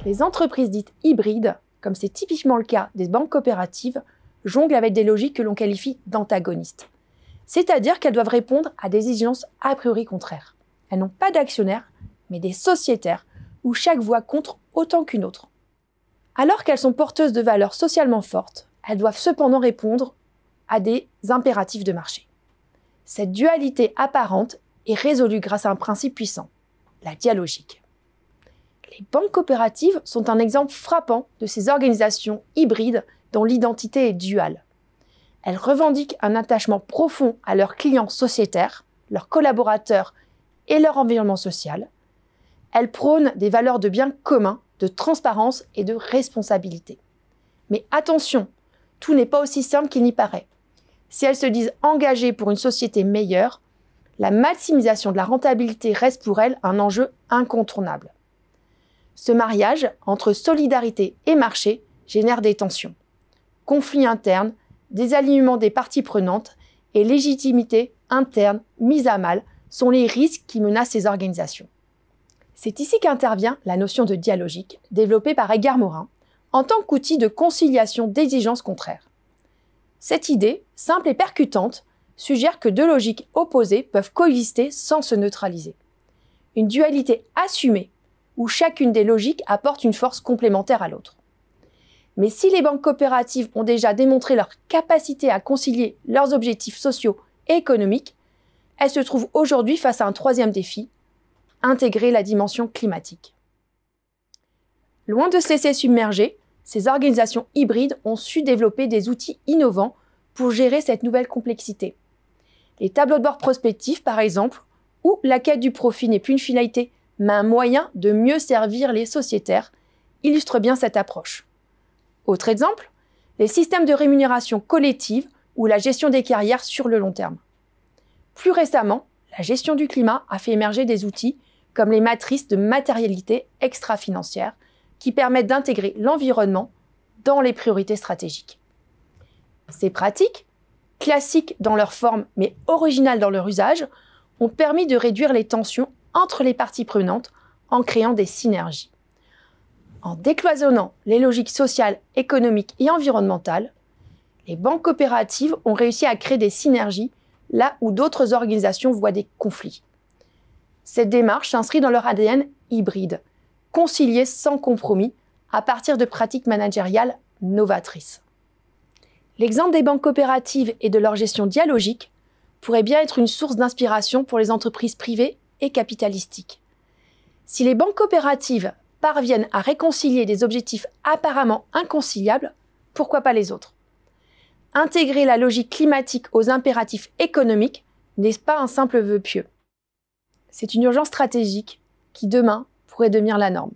Les entreprises dites hybrides, comme c'est typiquement le cas des banques coopératives, jonglent avec des logiques que l'on qualifie d'antagonistes. C'est-à-dire qu'elles doivent répondre à des exigences a priori contraires. Elles n'ont pas d'actionnaires, mais des sociétaires, où chaque voix compte autant qu'une autre. Alors qu'elles sont porteuses de valeurs socialement fortes, elles doivent cependant répondre à des impératifs de marché. Cette dualité apparente est résolue grâce à un principe puissant, la dialogique. Les banques coopératives sont un exemple frappant de ces organisations hybrides dont l'identité est duale. Elles revendiquent un attachement profond à leurs clients sociétaires, leurs collaborateurs et leur environnement social. Elles prônent des valeurs de bien commun, de transparence et de responsabilité. Mais attention, tout n'est pas aussi simple qu'il n'y paraît. Si elles se disent engagées pour une société meilleure, la maximisation de la rentabilité reste pour elles un enjeu incontournable. Ce mariage entre solidarité et marché génère des tensions, conflits internes, désalignement des parties prenantes et légitimité interne mise à mal sont les risques qui menacent ces organisations. C'est ici qu'intervient la notion de dialogique, développée par Edgar Morin, en tant qu'outil de conciliation d'exigences contraires. Cette idée, simple et percutante, suggère que deux logiques opposées peuvent coexister sans se neutraliser. Une dualité assumée, où chacune des logiques apporte une force complémentaire à l'autre. Mais si les banques coopératives ont déjà démontré leur capacité à concilier leurs objectifs sociaux et économiques, elles se trouvent aujourd'hui face à un troisième défi, intégrer la dimension climatique. Loin de se laisser submerger, ces organisations hybrides ont su développer des outils innovants pour gérer cette nouvelle complexité. Les tableaux de bord prospectifs, par exemple, où la quête du profit n'est plus une finalité, mais un moyen de mieux servir les sociétaires, illustrent bien cette approche. Autre exemple, les systèmes de rémunération collective ou la gestion des carrières sur le long terme. Plus récemment, la gestion du climat a fait émerger des outils comme les matrices de matérialité extra-financière qui permettent d'intégrer l'environnement dans les priorités stratégiques. Ces pratiques, classiques dans leur forme mais originales dans leur usage, ont permis de réduire les tensions entre les parties prenantes en créant des synergies. En décloisonnant les logiques sociales, économiques et environnementales, les banques coopératives ont réussi à créer des synergies là où d'autres organisations voient des conflits. Cette démarche s'inscrit dans leur ADN hybride, concilié sans compromis à partir de pratiques managériales novatrices. L'exemple des banques coopératives et de leur gestion dialogique pourrait bien être une source d'inspiration pour les entreprises privées et capitalistiques. Si les banques coopératives parviennent à réconcilier des objectifs apparemment inconciliables, pourquoi pas les autres? Intégrer la logique climatique aux impératifs économiques n'est pas un simple vœu pieux. C'est une urgence stratégique qui, demain, pourrait devenir la norme.